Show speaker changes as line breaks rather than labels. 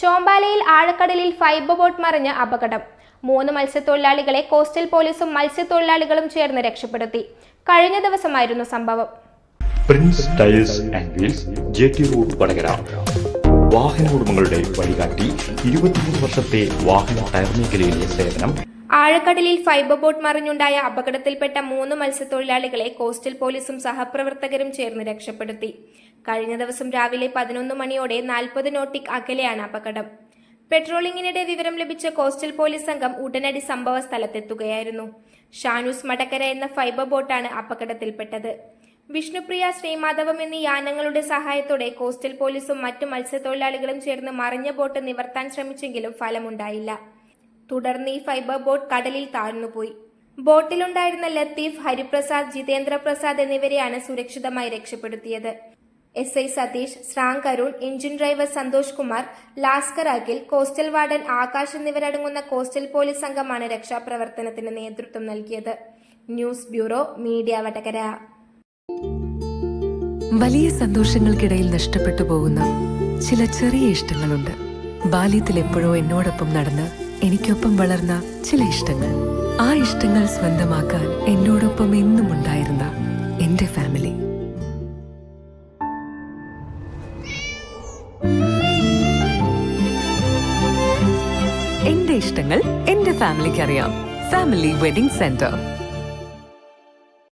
ചോമ്പാലയിൽ ആഴക്കടലിൽ fibre boat മറിഞ്ഞ് അപകടം. 3 മത്സ്യത്തൊഴിലാളികളെ കോസ്റ്റൽ പോലീസും മത്സ്യത്തൊഴിലാളികളും ചേർന്ന് രക്ഷപ്പെടുത്തി. കഴിഞ്ഞ ദിവസമായിരുന്നു സംഭവം.
Prince tyres and wheels, JT road, Vadakara. വാഹന ഉടമകളുടെ വഴികാട്ടി. 23 വർഷത്തെ വാഹന ടയർ മേഖലയിലെ സേവനം.
ആഴക്കടലിൽ ഫൈബർ ബോട്ട് മറിഞ്ഞുണ്ടായ അപകടത്തിൽപ്പെട്ട 3 മത്സ്യത്തൊഴിലാളികളെ കോസ്റ്റൽ പോലീസും സഹപ്രവർത്തകരും ചേർന്ന് രക്ഷപ്പെടുത്തി. കഴിഞ്ഞ ദിവസം രാവിലെ 11 മണിയോടെ 40 നോട്ടിക് അകലെയാണ് അപകടം. പെട്രോളിംഗിനിടെ വിവരം ലഭിച്ച കോസ്റ്റൽ പോലീസ് സംഘം ഉടനടി സംഭവ സ്ഥലത്തെത്തുകയായിരുന്നു. ഷാനൂസ് മടക്കര എന്ന ഫൈബർ ബോട്ടാണ് അപകടത്തിൽപ്പെട്ടത്. വിഷ്ണുപ്രിയ, ശ്രീമാധവം എന്നീ യാനങ്ങളുടെ സഹായത്തോടെ കോസ്റ്റൽ പോലീസും മറ്റു മത്സ്യത്തൊഴിലാളികളും ചേർന്ന് മറിഞ്ഞ ബോട്ട് നിവർത്താൻ ശ്രമിച്ചെങ്കിലും ഫലമുണ്ടായില്ല. തുടർന്ന് ഈ ഫൈബർ ബോട്ട് കടലിൽ താഴ്ന്നുപോയി. ബോട്ടിലുണ്ടായിരുന്ന ലത്തീഫ്, ഹരിപ്രസാദ്, ജിതേന്ദ്ര പ്രസാദ് എന്നിവരെയാണ് സുരക്ഷിതമായി രക്ഷപ്പെടുത്തിയത്. SI സതീഷ്, ശ്രാങ്ക് അരുൺ, എഞ്ചിൻ ഡ്രൈവർ സന്തോഷ് കുമാർ, ലാസ്കർ അഖിൽ, കോസ്റ്റൽ വാർഡൻ ആകാശ് എന്നിവരടങ്ങുന്ന കോസ്റ്റൽ പോലീസ് സംഘമാണ് രക്ഷാപ്രവർത്തനത്തിന് നേതൃത്വം നൽകിയത്. News bureau, media, Vadakara.
വലിയ സന്തോഷങ്ങൾക്കിടയിൽ നഷ്ടപ്പെട്ടു പോകുന്ന ചില ചെറിയ ഇഷ്ടങ്ങളുണ്ട്. ബാല്യത്തിൽ എപ്പോഴോ എന്നോടൊപ്പം നടന്ന് എനിക്കൊപ്പം വളർന്ന ചില ഇഷ്ടങ്ങൾ. ആ ഇഷ്ടങ്ങൾ സ്വന്തമാക്കാൻ എന്നോടൊപ്പം എന്നും ഉണ്ടായിരുന്ന എന്റെ ഫാമിലി. എന്റെ ഇഷ്ടങ്ങൾ എന്റെ ഫാമിലിക്ക് അറിയാം. Family wedding centre.